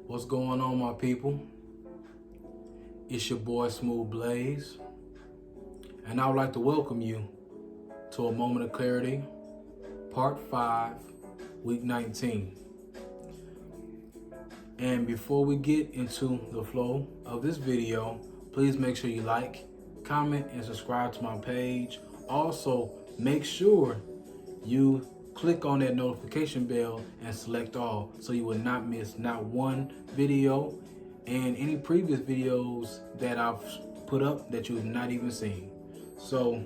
What's going on, my people? It's your boy Smooth Blaze, and I would like to welcome you to A Moment of Clarity, Part 5, Week 19. And before we get into the flow of this video, please make sure you like, comment, and subscribe to my page. Also, make sure you click on that notification bell and select all so you will not miss not one video and any previous videos that I've put up that you have not even seen. So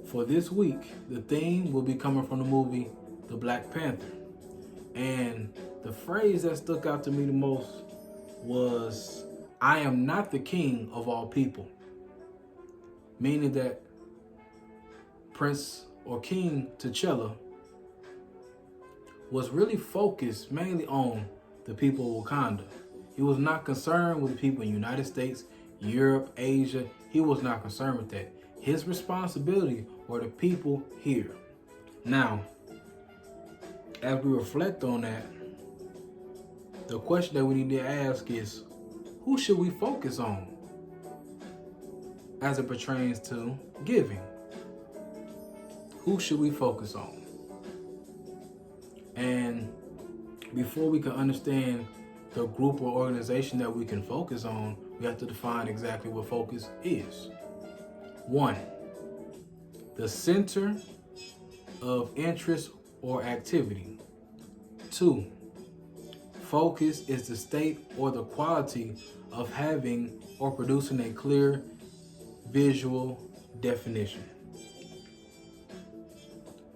for this week, the theme will be coming from the movie The Black Panther. And the phrase that stuck out to me the most was, "I am not the king of all people." Meaning that Prince or King T'Challa was really focused mainly on the people of Wakanda. He was not concerned with the people in the United States, Europe, Asia. He was not concerned with that. His responsibility were the people here. Now, as we reflect on that, the question that we need to ask is, who should we focus on as it pertains to giving? Who should we focus on? And before we can understand the group or organization that we can focus on, we have to define exactly what focus is. 1, the center of interest or activity. 2, focus is the state or the quality of having or producing a clear visual definition.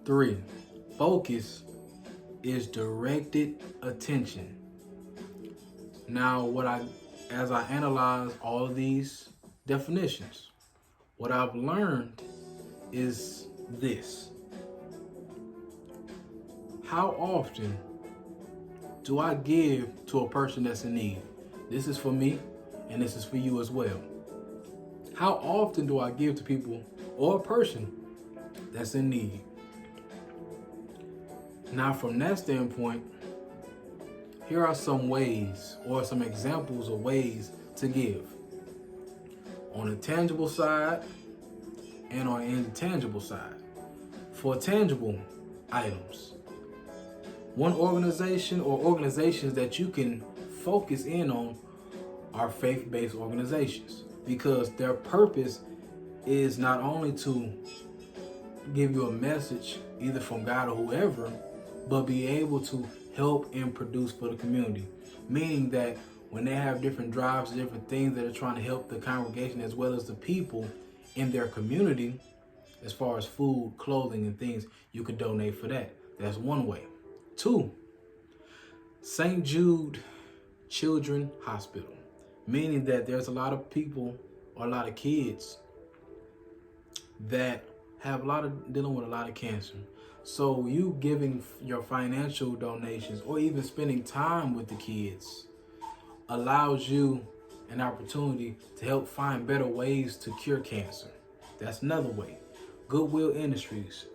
3, focus is directed attention. Now, as I analyze all of these definitions, what I've learned is this: how often do I give to a person that's in need? This is for me, and this is for you as well. How often do I give to people or a person that's in need? Now, from that standpoint, here are some ways or some examples of ways to give. On a tangible side and on an intangible side. For tangible items, one organization or organizations that you can focus in on are faith-based organizations, because their purpose is not only to give you a message either from God or whoever, but be able to help and produce for the community. Meaning that when they have different drives, different things that are trying to help the congregation as well as the people in their community, as far as food, clothing, and things, you could donate for that. That's one way. 2, St. Jude Children's Hospital. Meaning that there's a lot of people or a lot of kids that have dealing with a lot of cancer. So you giving your financial donations or even spending time with the kids allows you an opportunity to help find better ways to cure cancer. That's another way. Goodwill Industries,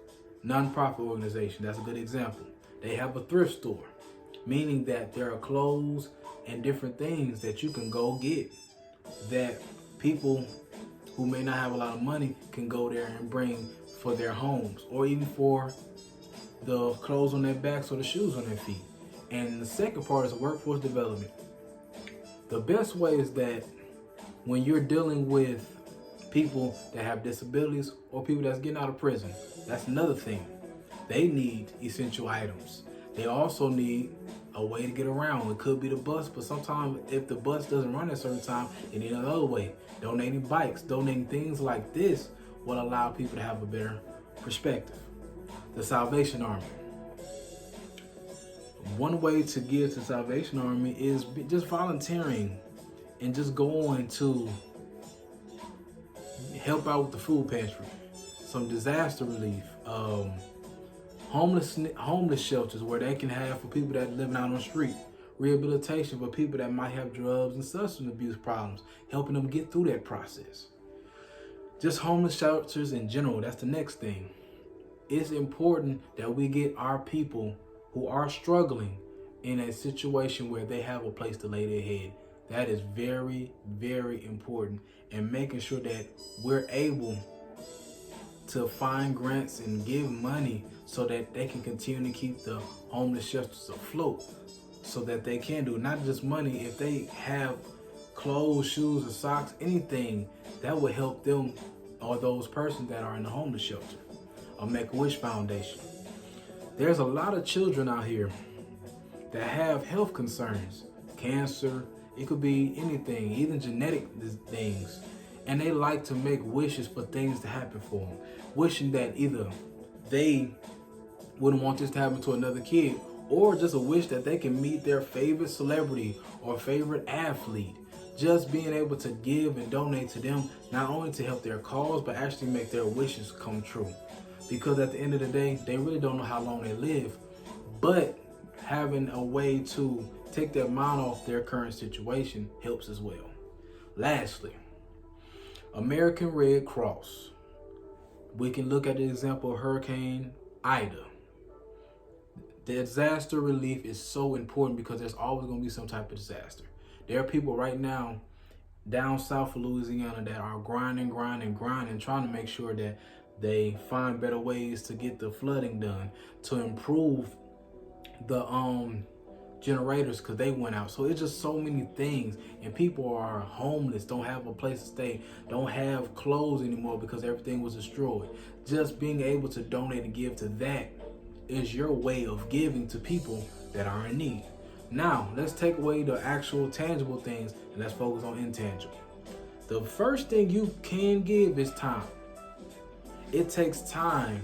nonprofit organization, that's a good example. They have a thrift store, meaning that there are clothes and different things that you can go get that people who may not have a lot of money can go there and bring for their homes, or even for the clothes on their backs or the shoes on their feet. And the second part is workforce development. The best way is that when you're dealing with people that have disabilities or people that's getting out of prison, that's another thing. They need essential items. They also need a way to get around. It could be the bus, but sometimes if the bus doesn't run at a certain time, they need another way. Donating bikes, donating things like this will allow people to have a better perspective. The Salvation Army. One way to give to Salvation Army is just volunteering and just going to help out with the food pantry, some disaster relief, homeless shelters where they can have for people that living out on the street, rehabilitation for people that might have drugs and substance abuse problems, helping them get through that process. Just homeless shelters in general, that's the next thing. It's important that we get our people who are struggling in a situation where they have a place to lay their head. That is very, very important. And making sure that we're able to find grants and give money so that they can continue to keep the homeless shelters afloat, so that they can do not just money. If they have clothes, shoes, or socks, anything that would help them or those persons that are in the homeless shelter. Or Make-A-Wish Foundation. There's a lot of children out here that have health concerns, cancer, it could be anything, even genetic things. And they like to make wishes for things to happen for them, wishing that either they wouldn't want this to happen to another kid, or just a wish that they can meet their favorite celebrity or favorite athlete. Just being able to give and donate to them, not only to help their cause, but actually make their wishes come true. Because at the end of the day, they really don't know how long they live, but having a way to take their mind off their current situation helps as well. Lastly, American Red Cross. We can look at the example of Hurricane Ida. The disaster relief is so important because there's always going to be some type of disaster. There are people right now down south of Louisiana that are grinding, trying to make sure that they find better ways to get the flooding done, to improve the generators because they went out. So it's just so many things, and people are homeless, don't have a place to stay, don't have clothes anymore because everything was destroyed. Just being able to donate and give to that is your way of giving to people that are in need. Now, let's take away the actual tangible things and let's focus on intangible. The first thing you can give is time. It takes time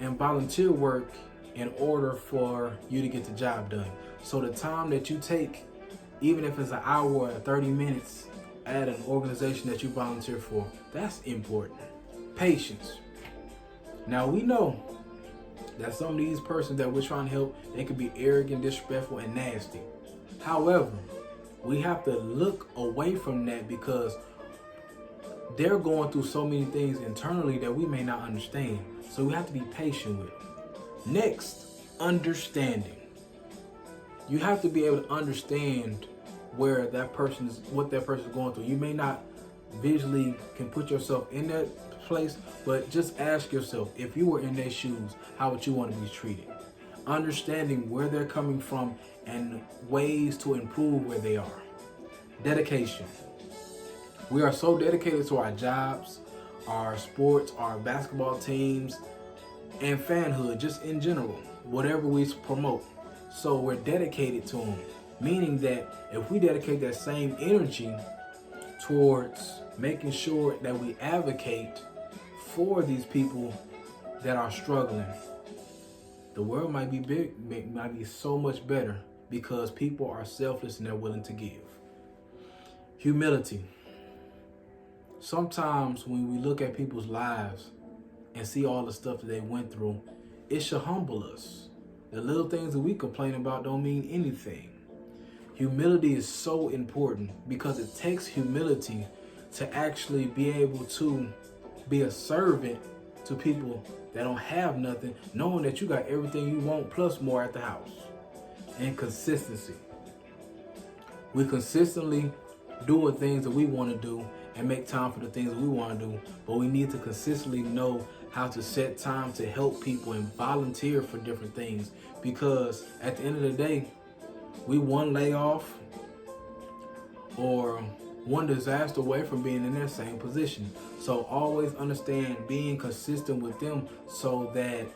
and volunteer work in order for you to get the job done. So the time that you take, even if it's an hour or 30 minutes at an organization that you volunteer for, that's important. Patience. Now we know that some of these persons that we're trying to help, they could be arrogant, disrespectful, and nasty. However, we have to look away from that because they're going through so many things internally that we may not understand. So we have to be patient with them. Next, understanding. You have to be able to understand where that person is, what that person is going through. You may not visually can put yourself in that place, but just ask yourself, if you were in their shoes, how would you want to be treated? Understanding where they're coming from and ways to improve where they are. Dedication. We are so dedicated to our jobs, our sports, our basketball teams, and fanhood, just in general, whatever we promote. So we're dedicated to them, meaning that if we dedicate that same energy towards making sure that we advocate for these people that are struggling, the world might be big, might be so much better because people are selfless and they're willing to give. Humility. Sometimes when we look at people's lives and see all the stuff that they went through, it should humble us. The little things that we complain about don't mean anything. Humility is so important because it takes humility to actually be able to be a servant to people that don't have nothing, knowing that you got everything you want plus more at the house. And consistency. We consistently doing things that we want to do and make time for the things that we want to do, but we need to consistently know how to set time to help people and volunteer for different things, because at the end of the day, we one layoff or one disaster away from being in that same position. So always understand being consistent with them so that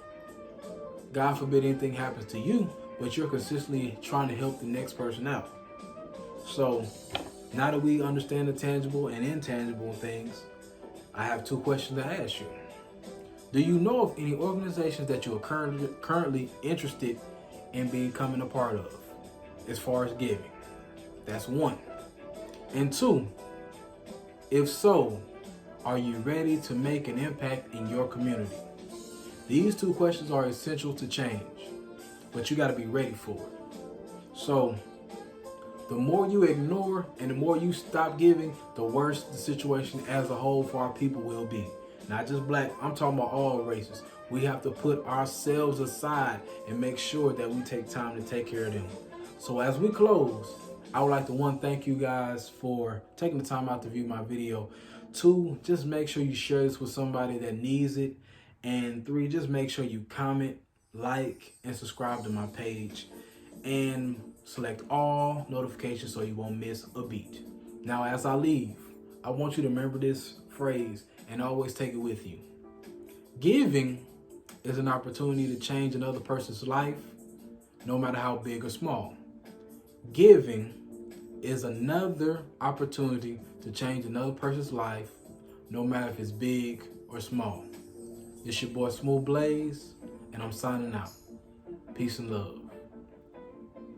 God forbid anything happens to you, but you're consistently trying to help the next person out. So now that we understand the tangible and intangible things, I have two questions to ask you. Do you know of any organizations that you are currently interested in becoming a part of as far as giving? That's one. And two, if so, are you ready to make an impact in your community? These two questions are essential to change, but you got to be ready for it. So the more you ignore and the more you stop giving, the worse the situation as a whole for our people will be. Not just black, I'm talking about all races. We have to put ourselves aside and make sure that we take time to take care of them. So as we close, I would like to thank you guys for taking the time out to view my video. 2, just make sure you share this with somebody that needs it. And 3, just make sure you comment, like, and subscribe to my page. And select all notifications so you won't miss a beat. Now, as I leave, I want you to remember this phrase and always take it with you. Giving is an opportunity to change another person's life, no matter how big or small. Giving is another opportunity to change another person's life, no matter if it's big or small. It's your boy Smooth Blaze, and I'm signing out. Peace and love.